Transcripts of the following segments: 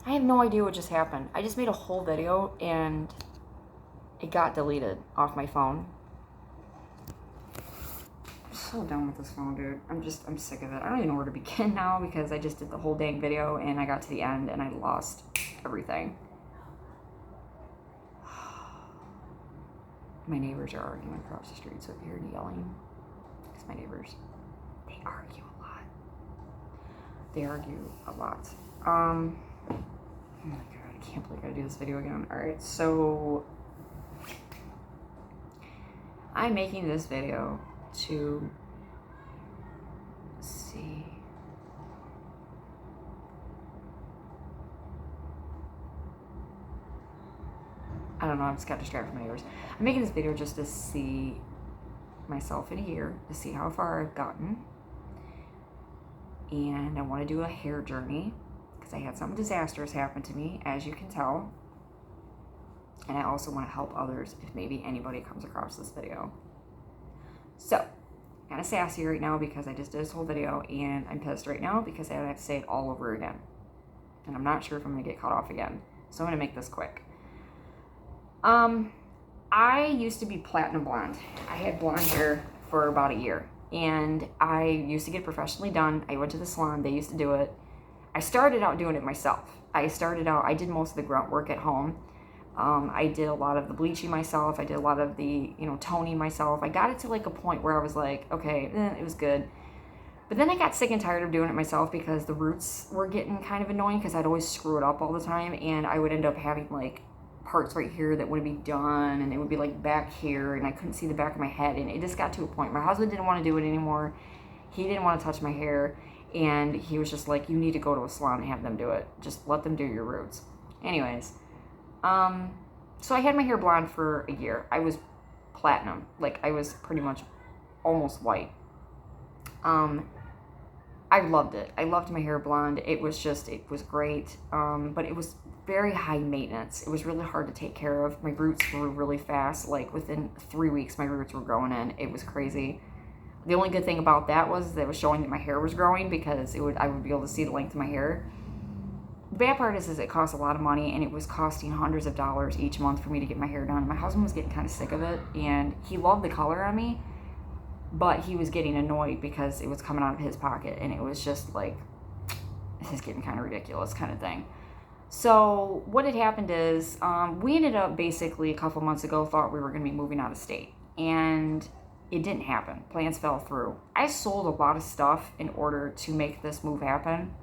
I have no idea what just happened. I just made a whole video and it got deleted off my phone. I'm so done with this phone, dude. I'm sick of it. I don't even know where to begin now because I just did the whole dang video and I got to the end and I lost everything. My neighbors are arguing across the street, so if you hear yelling, it's my neighbors. They argue a lot. Oh my god, I can't believe I gotta do this video again. Alright, so I'm making this video to see. I don't know, I just got distracted from my neighbors. I'm making this video just to see myself in a year, to see how far I've gotten. And I want to do a hair journey because I had something disastrous happen to me, as you can tell. And I also want to help others if maybe anybody comes across this video. So, I'm kind of sassy right now because I just did this whole video and I'm pissed right now because I have to say it all over again. And I'm not sure if I'm going to get cut off again. So I'm going to make this quick. I used to be platinum blonde. I had blonde hair for about a year. And I used to get professionally done. I went to the salon. They used to do it. I started out doing it myself. I did most of the grunt work at home. I did a lot of the bleaching myself. I did a lot of the, toning myself. I got it to like a point where I was like, okay, it was good. But then I got sick and tired of doing it myself because the roots were getting kind of annoying because I'd always screw it up all the time. And I would end up having like parts right here that wouldn't be done, and it would be like back here, and I couldn't see the back of my head, and it just got to a point. My husband didn't want to do it anymore. He didn't want to touch my hair, and he was just like, you need to go to a salon and have them do it. Just let them do your roots. Anyways, so I had my hair blonde for a year. I was platinum. Like, I was pretty much almost white. I loved it. I loved my hair blonde. It was great. But it was very high maintenance. It was really hard to take care of. My roots grew really fast. Like within 3 weeks, my roots were growing in. It was crazy. The only good thing about that was that it was showing that my hair was growing because I would be able to see the length of my hair. The bad part is it costs a lot of money, and it was costing hundreds of dollars each month for me to get my hair done. My husband was getting kind of sick of it, and he loved the color on me, but he was getting annoyed because it was coming out of his pocket, and it was just like, this is getting kind of ridiculous kind of thing. So what had happened is we ended up basically a couple months ago thought we were going to be moving out of state, and it didn't happen. Plans fell through. I sold a lot of stuff in order to make this move happen.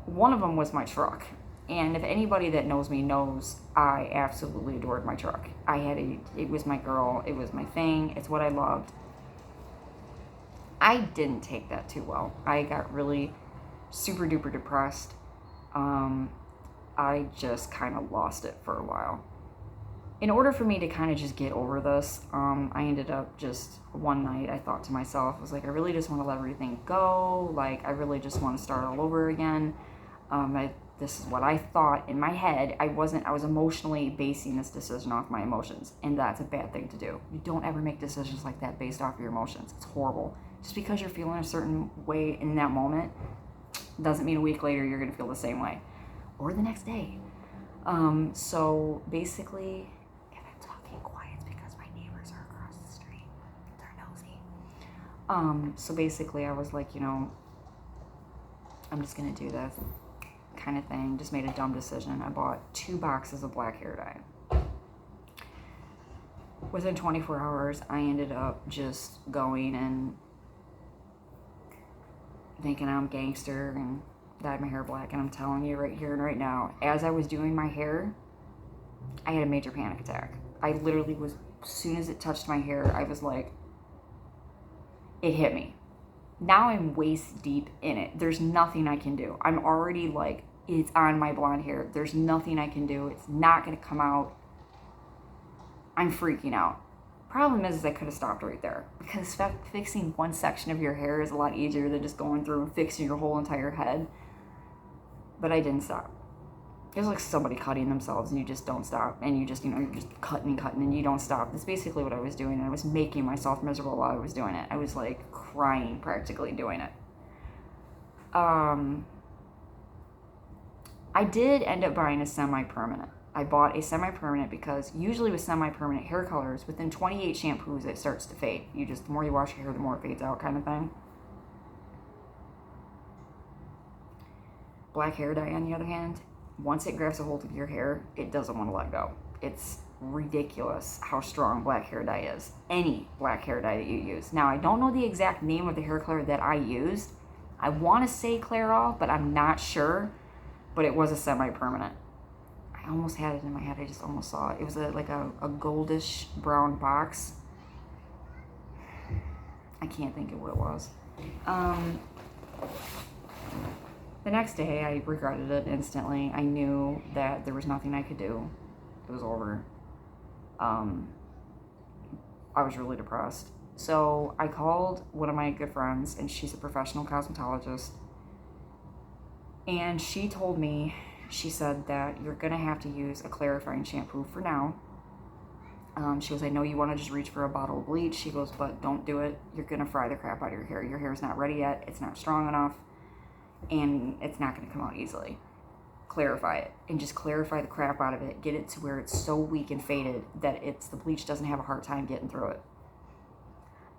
One of them was my truck. And if anybody that knows me knows, I absolutely adored my truck. It was my girl, it was my thing, it's what I loved. I didn't take that too well. I got really super duper depressed. I just kind of lost it for a while. In order for me to kind of just get over this, I ended up just one night, I thought to myself, I was like, I really just want to let everything go. Like, I really just want to start all over again. This is what I thought in my head. I was emotionally basing this decision off my emotions, and that's a bad thing to do. You don't ever make decisions like that based off your emotions. It's horrible. Just because you're feeling a certain way in that moment doesn't mean a week later you're going to feel the same way, or the next day. So basically, if I'm talking quiet, it's because my neighbors are across the street. They're nosy. So basically I was like, I'm just going to do this kind of thing. Just made a dumb decision. I bought 2 boxes of black hair dye. Within 24 hours, I ended up just going and thinking I'm gangster and dyed my hair black. And I'm telling you right here and right now, as I was doing my hair, I had a major panic attack. I literally was, as soon as it touched my hair, I was like, it hit me. Now I'm waist deep in it. There's nothing I can do. I'm already like, it's on my blonde hair. There's nothing I can do. It's not going to come out. I'm freaking out. Problem is I could have stopped right there, because fixing one section of your hair is a lot easier than just going through and fixing your whole entire head. But I didn't stop. It was like somebody cutting themselves and you just don't stop, and you just, you're just cutting and you don't stop. That's basically what I was doing, and I was making myself miserable while I was doing it. I was like crying practically doing it. I did end up buying a semi-permanent. I bought a semi-permanent because usually with semi-permanent hair colors, within 28 shampoos, it starts to fade. The more you wash your hair, the more it fades out kind of thing. Black hair dye, on the other hand, once it grabs a hold of your hair, it doesn't want to let go. It's ridiculous how strong black hair dye is. Any black hair dye that you use. Now, I don't know the exact name of the hair color that I used. I want to say Clairol, but I'm not sure. But it was a semi-permanent. I almost had it in my head. I just almost saw it. It was like a goldish brown box. I can't think of what it was. The next day, I regretted it instantly. I knew that there was nothing I could do. It was over. I was really depressed. So I called one of my good friends, and she's a professional cosmetologist. And she told me, she said that you're going to have to use a clarifying shampoo for now. She goes, I know you want to just reach for a bottle of bleach. She goes, but don't do it. You're going to fry the crap out of your hair. Your hair's not ready yet. It's not strong enough. And it's not going to come out easily. Clarify it. And just clarify the crap out of it. Get it to where it's so weak and faded that the bleach doesn't have a hard time getting through it.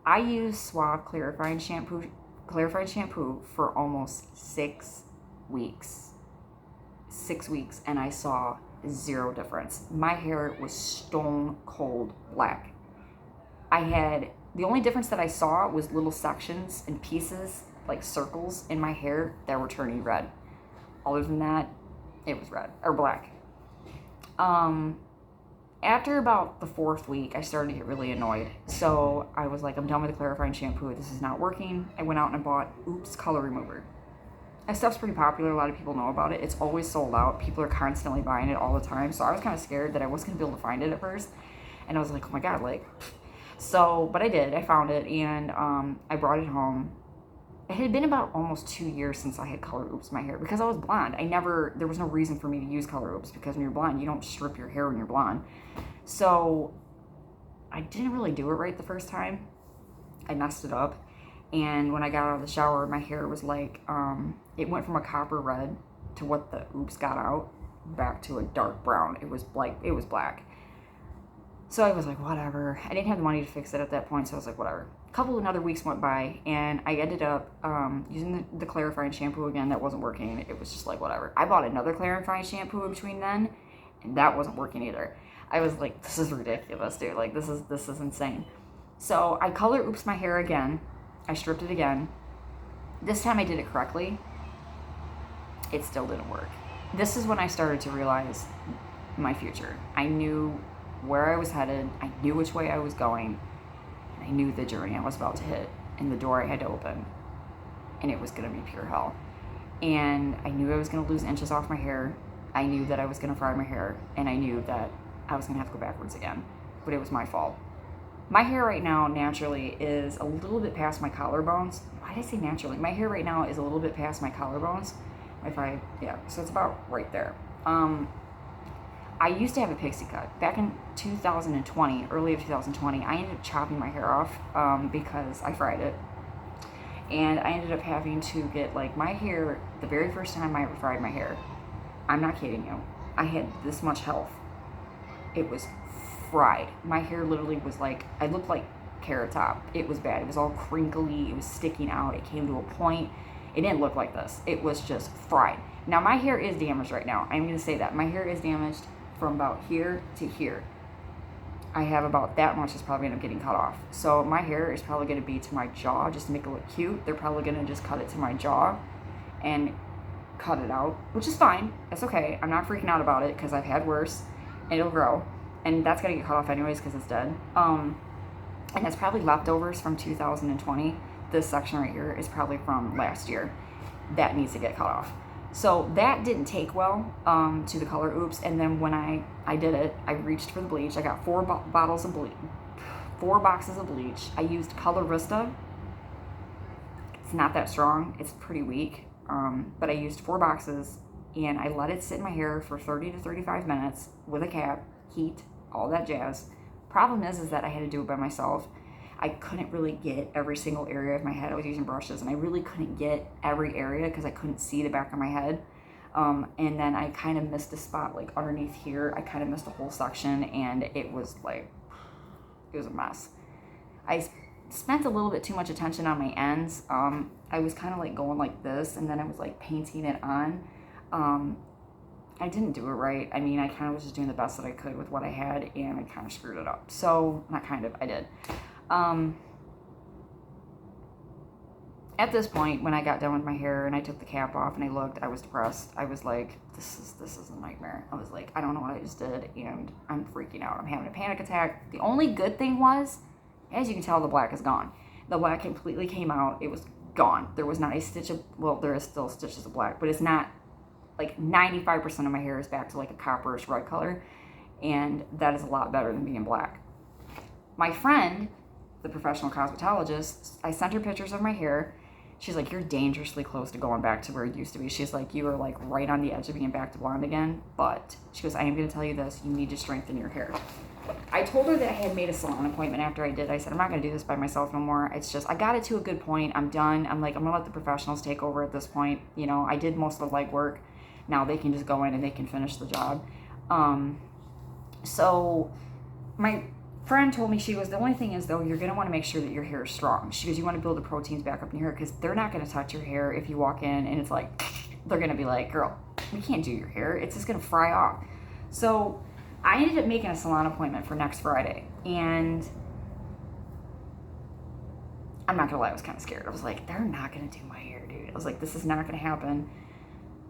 I used Suave clarifying shampoo for almost 6 weeks. 6 weeks, and I saw zero difference. My hair was stone cold black. The only difference that I saw was little sections and pieces, like circles in my hair that were turning red. Other than that, it was red or black. After about the 4th week, I started to get really annoyed. So I was like, I'm done with the clarifying shampoo. This is not working. I went out and I bought Oops Color Remover. That stuff's pretty popular. A lot of people know about it. It's always sold out. People are constantly buying it all the time. So I was kind of scared that I wasn't going to be able to find it at first. And I was like, oh my God, but I did. I found it, and I brought it home. It had been about almost 2 years since I had Color Oops my hair because I was blonde. There was no reason for me to use Color Oops because when you're blonde, you don't strip your hair when you're blonde. So I didn't really do it right the first time. I messed it up. And when I got out of the shower, my hair was like, it went from a copper red to what the Oops got out back to a dark brown. It was black. So I was like, whatever. I didn't have the money to fix it at that point, so I was like, whatever. A couple of other weeks went by, and I ended up using the clarifying shampoo again. That wasn't working. It was just like, whatever. I bought another clarifying shampoo in between then, and that wasn't working either. I was like, this is ridiculous, dude. Like, this is insane. So I Color Oops my hair again. I stripped it again. This time I did it correctly. It still didn't work. This is when I started to realize my future. I knew where I was headed. I knew which way I was going. And I knew the journey I was about to hit and the door I had to open. And it was going to be pure hell. And I knew I was going to lose inches off my hair. I knew that I was going to fry my hair. And I knew that I was going to have to go backwards again. But it was my fault. My hair right now naturally is a little bit past my collarbones. Why did I say naturally? My hair right now is a little bit past my collarbones. So it's about right there. I used to have a pixie cut. Back in 2020, early of 2020, I ended up chopping my hair off because I fried it. And I ended up having to get my hair, the very first time I ever fried my hair, I'm not kidding you, I had this much health. It was fried. My hair literally was I looked like Carrot Top. It was bad. It was all crinkly. It was sticking out. It came to a point. It didn't look like this. It was just fried. Now, my hair is damaged right now. I'm going to say that. My hair is damaged from about here to here. I have about that much that's probably going to end up getting cut off. So my hair is probably going to be to my jaw just to make it look cute. They're probably going to just cut it to my jaw and cut it out, which is fine. That's okay. I'm not freaking out about it because I've had worse, and it'll grow. And that's going to get cut off anyways because it's dead. And it's probably leftovers from 2020. This section right here is probably from last year. That needs to get cut off. So that didn't take well to the Color Oops. And then when I did it, I reached for the bleach. I got 4 bottles of bleach, 4 boxes of bleach. I used Color Vista. It's not that strong. It's pretty weak. But I used 4 boxes, and I let it sit in my hair for 30 to 35 minutes with a cap, heat, all that jazz. Problem is that I had to do it by myself. I couldn't really get every single area of my head. I was using brushes, and I really couldn't get every area because I couldn't see the back of my head. And then I kind of missed a spot like underneath here. I kind of missed a whole section, and it was like, it was a mess. I spent a little bit too much attention on my ends. I was kind of like going like this, and then I was like painting it on. I didn't do it right. I mean, I kind of was just doing the best that I could with what I had, and I kind of screwed it up. So, not kind of, I did. At this point, when I got done with my hair and I took the cap off and I looked, I was depressed. I was like, this is a nightmare. I was like, I don't know what I just did, and I'm freaking out. I'm having a panic attack. The only good thing was, as you can tell, the black is gone. The black completely came out. It was gone. There was not a stitch of, well, there is still stitches of black, but it's not, like 95% of my hair is back to like a copperish red color, and that is a lot better than being black. My friend, the professional cosmetologist, I sent her pictures of my hair. She's like, you're dangerously close to going back to where it used to be. She's like, you are like right on the edge of being back to blonde again. But she goes, I am going to tell you this, you need to strengthen your hair. I told her that I had made a salon appointment after I did. I said, I'm not going to do this by myself no more. It's just, I got it to a good point. I'm done. I'm like, I'm going to let the professionals take over at this point. You know, I did most of the legwork. Now they can just go in and they can finish the job. So my friend told me, she goes, the only thing is though, you're going to want to make sure that your hair is strong. She goes, you want to build the proteins back up in your hair, because they're not going to touch your hair if you walk in and it's like, they're going to be like, girl, we can't do your hair. It's just going to fry off. So I ended up making a salon appointment for next Friday, and I'm not going to lie, I was kind of scared. I was like, they're not going to do my hair, dude. I was like, this is not going to happen.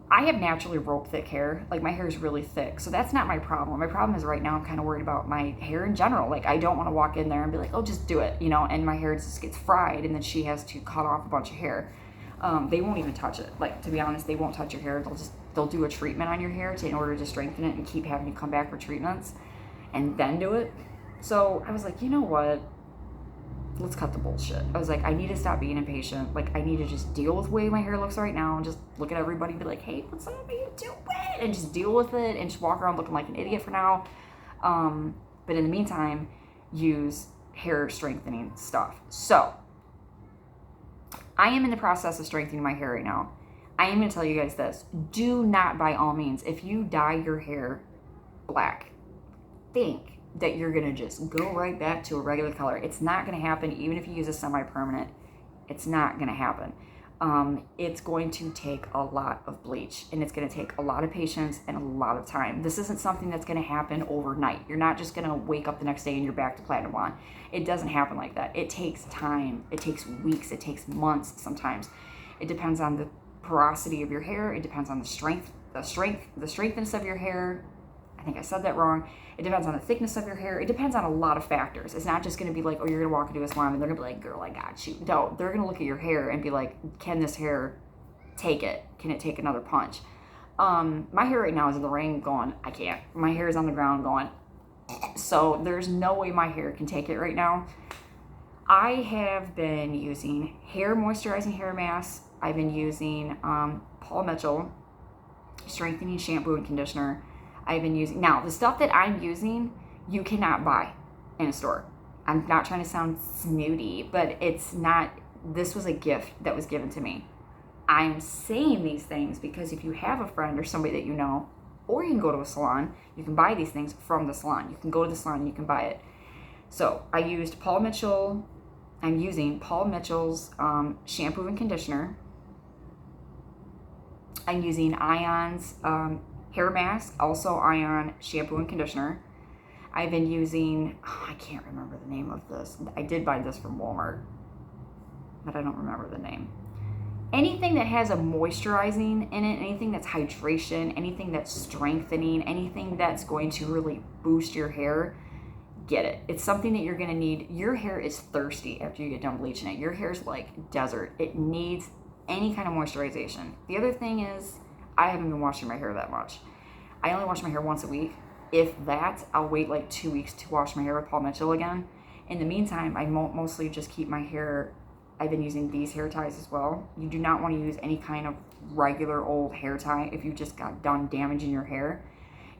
I have naturally rope thick hair. Like, my hair is really thick. So that's not my problem. My problem is right now I'm kind of worried about my hair in general. Like, I don't want to walk in there and be like, oh, just do it, you know, and my hair just gets fried, and then she has to cut off a bunch of hair. They won't even touch it. Like, to be honest, they won't touch your hair. They'll do a treatment on your hair in order to strengthen it and keep having you come back for treatments and then do it. So I was like, you know what? Let's cut the bullshit. I was like, I need to stop being impatient. Like, I need to just deal with the way my hair looks right now and just look at everybody and be like, hey, what's up, are you doing? And just deal with it and just walk around looking like an idiot for now. But in the meantime, use hair strengthening stuff. So I am in the process of strengthening my hair right now. I am going to tell you guys this. Do not, by all means, if you dye your hair black, think that you're going to just go right back to a regular color. It's not going to happen. Even if you use a semi-permanent, it's not going to happen. It's going to take a lot of bleach, and it's going to take a lot of patience and a lot of time. This isn't something that's going to happen overnight. You're not just going to wake up the next day and you're back to platinum blonde. It doesn't happen like that. It takes time. It takes weeks. It takes months sometimes. It depends on the porosity of your hair. It depends on the strengthness of your hair. I think I said that wrong. It depends on the thickness of your hair. It depends on a lot of factors. It's not just going to be like, oh, you're going to walk into a salon and they're going to be like, girl, I got you. No, they're going to look at your hair and be like, can this hair take it? Can it take another punch? My hair right now is in the ring going, I can't. My hair is on the ground going, so there's no way my hair can take it right now. I have been using hair moisturizing hair masks. I've been using Paul Mitchell strengthening shampoo and conditioner. I've been using, now the stuff that I'm using, you cannot buy in a store. I'm not trying to sound snooty, but it's not, this was a gift that was given to me. I'm saying these things because if you have a friend or somebody that you know, or you can go to a salon, you can buy these things from the salon. You can go to the salon and you can buy it. So I used Paul Mitchell, I'm using Paul Mitchell's shampoo and conditioner. I'm using Ion's hair mask, also Ion shampoo and conditioner. I've been using, I can't remember the name of this. I did buy this from Walmart, but I don't remember the name. Anything that has a moisturizing in it, anything that's hydration, anything that's strengthening, anything that's going to really boost your hair, get it. It's something that you're going to need. Your hair is thirsty after you get done bleaching it. Your hair is like desert. It needs any kind of moisturization. The other thing is, I haven't been washing my hair that much. I only wash my hair once a week. If that, I'll wait like 2 weeks to wash my hair with Paul Mitchell again. In the meantime, I mostly just keep my hair, I've been using these hair ties as well. You do not want to use any kind of regular old hair tie if you just got done damaging your hair.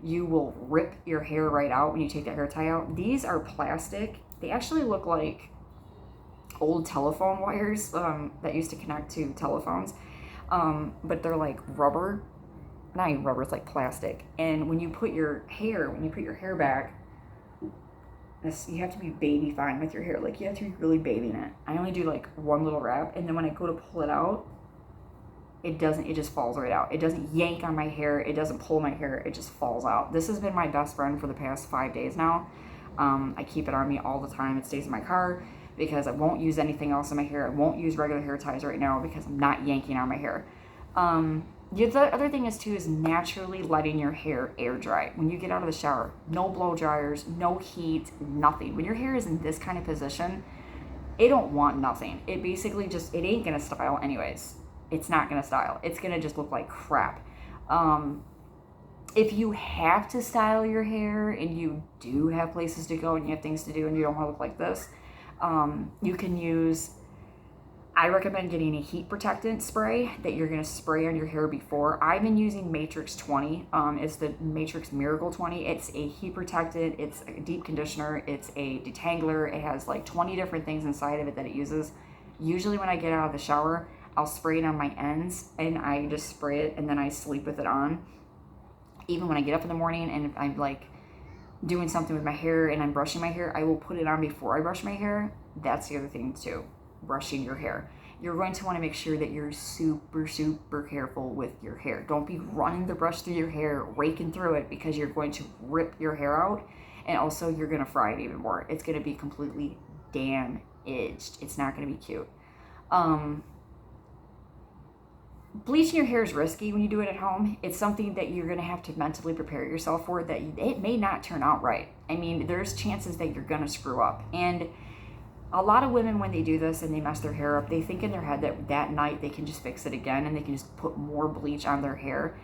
You will rip your hair right out when you take that hair tie out. These are plastic. They actually look like old telephone wires that used to connect to telephones. But they're like rubber. not even rubber, it's like plastic. And when you put your hair back, you have to be baby fine with your hair. Like, you have to be really babying it. I only do like one little wrap, and then when I go to pull it out, it just falls right out. It doesn't yank on my hair. It doesn't pull my hair. It just falls out. This has been my best friend for the past 5 days now. I keep it on me all the time. It stays in my car because I won't use anything else in my hair. I won't use regular hair ties right now because I'm not yanking on my hair. The other thing is naturally letting your hair air dry. When you get out of the shower, no blow dryers, no heat, nothing. When your hair is in this kind of position, it don't want nothing. It basically it ain't gonna style anyways. It's not gonna style. It's gonna just look like crap. If you have to style your hair and you do have places to go and you have things to do and you don't want to look like this, you can use, I recommend getting a heat protectant spray that you're going to spray on your hair before. I've been using Matrix 20. It's the Matrix Miracle 20. It's a heat protectant. It's a deep conditioner. It's a detangler. It has like 20 different things inside of it that it uses. Usually when I get out of the shower, I'll spray it on my ends and I just spray it and then I sleep with it on. Even when I get up in the morning and if I'm like doing something with my hair and I'm brushing my hair, I will put it on before I brush my hair. That's the other thing too, brushing your hair. You're going to want to make sure that you're super, super careful with your hair. Don't be running the brush through your hair, raking through it, because you're going to rip your hair out, and also you're going to fry it even more. It's going to be completely damaged. It's not going to be cute. Bleaching your hair is risky when you do it at home. It's something that you're going to have to mentally prepare yourself for, that it may not turn out right. I mean, there's chances that you're going to screw up. And a lot of women, when they do this and they mess their hair up, they think in their head that that night they can just fix it again and they can just put more bleach on their hair.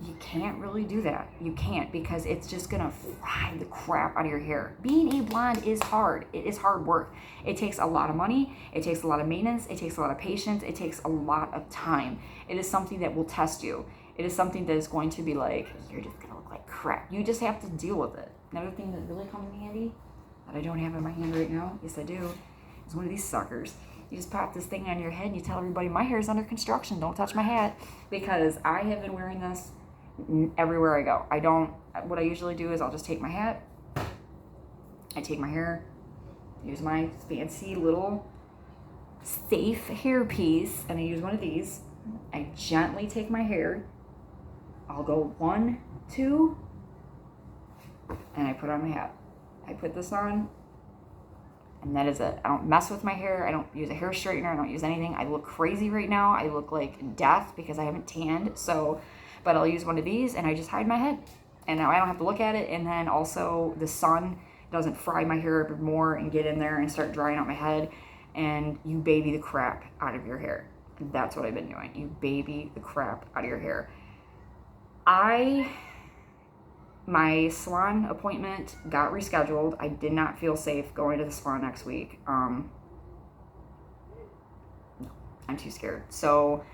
You can't really do that. You can't, because it's just going to fry the crap out of your hair. Being a blonde is hard. It is hard work. It takes a lot of money. It takes a lot of maintenance. It takes a lot of patience. It takes a lot of time. It is something that will test you. It is something that is going to be like, you're just going to look like crap. You just have to deal with it. Another thing that really comes in handy, that I don't have in my hand right now, yes I do, is one of these suckers. You just pop this thing on your head and you tell everybody, my hair is under construction. Don't touch my hat. Because I have been wearing this everywhere I go. What I usually do is I'll just take my hat, I take my hair, use my fancy little safe hair piece, and I use one of these. I gently take my hair, I'll go 1, 2, and I put on my hat. I put this on, and that is it. I don't mess with my hair. I don't use a hair straightener. I don't use anything. I look crazy right now. I look like death because I haven't tanned, but I'll use one of these and I just hide my head. And now I don't have to look at it. And then also the sun doesn't fry my hair up more and get in there and start drying out my head. And you baby the crap out of your hair. That's what I've been doing. You baby the crap out of your hair. My salon appointment got rescheduled. I did not feel safe going to the salon next week. No, I'm too scared. So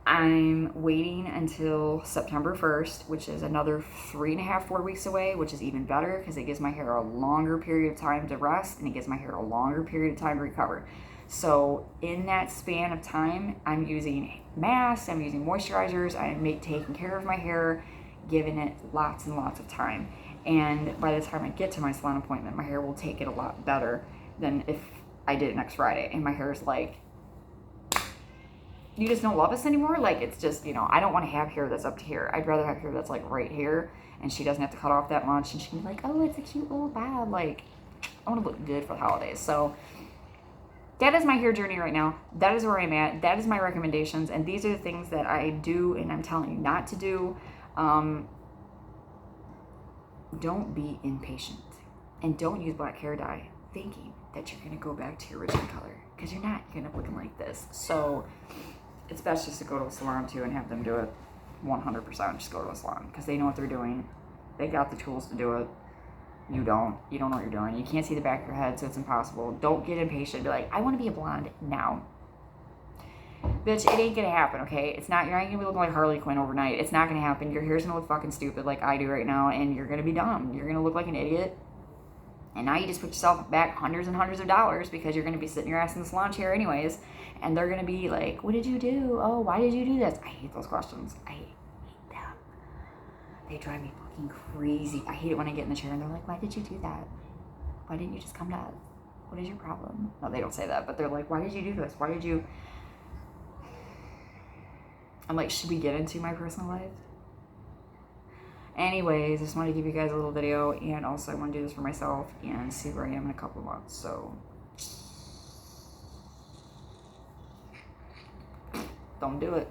I'm waiting until September 1st, which is another 3.5, 4 weeks away, which is even better because it gives my hair a longer period of time to rest and it gives my hair a longer period of time to recover. So in that span of time, I'm using masks, I'm using moisturizers, I'm taking care of my hair, giving it lots and lots of time. And by the time I get to my salon appointment, my hair will take it a lot better than if I did it next Friday. And my hair is like, you just don't love us anymore. Like, it's just, I don't want to have hair that's up to here. I'd rather have hair that's like right here, and she doesn't have to cut off that much, and she can be like, oh, it's a cute little bob. Like, I want to look good for the holidays. So that is my hair journey right now. That is where I'm at. That is my recommendations, and these are the things that I do and I'm telling you not to do. Don't be impatient, and don't use black hair dye thinking that you're going to go back to your original color, because you're not. You're going to be looking like this. So it's best just to go to a salon too and have them do it 100%. Just go to a salon because they know what they're doing. They got the tools to do it. You don't know what you're doing. You can't see the back of your head, so it's impossible. Don't get impatient. Be like, I want to be a blonde now. Bitch, it ain't gonna happen, okay? You're not gonna be looking like Harley Quinn overnight. It's not gonna happen. Your hair's gonna look fucking stupid like I do right now, and you're gonna be dumb. You're gonna look like an idiot. And now you just put yourself back hundreds and hundreds of dollars because you're gonna be sitting your ass in the salon chair anyways, and they're gonna be like, what did you do? Oh, why did you do this? I hate those questions. I hate them. They drive me fucking crazy. I hate it when I get in the chair and they're like, why did you do that? Why didn't you just come to us? What is your problem? No, they don't say that, but they're like, why did you do this? Why did you... I'm like, should we get into my personal life? Anyways, I just wanted to give you guys a little video, and also I want to do this for myself and see where I am in a couple of months. So don't do it.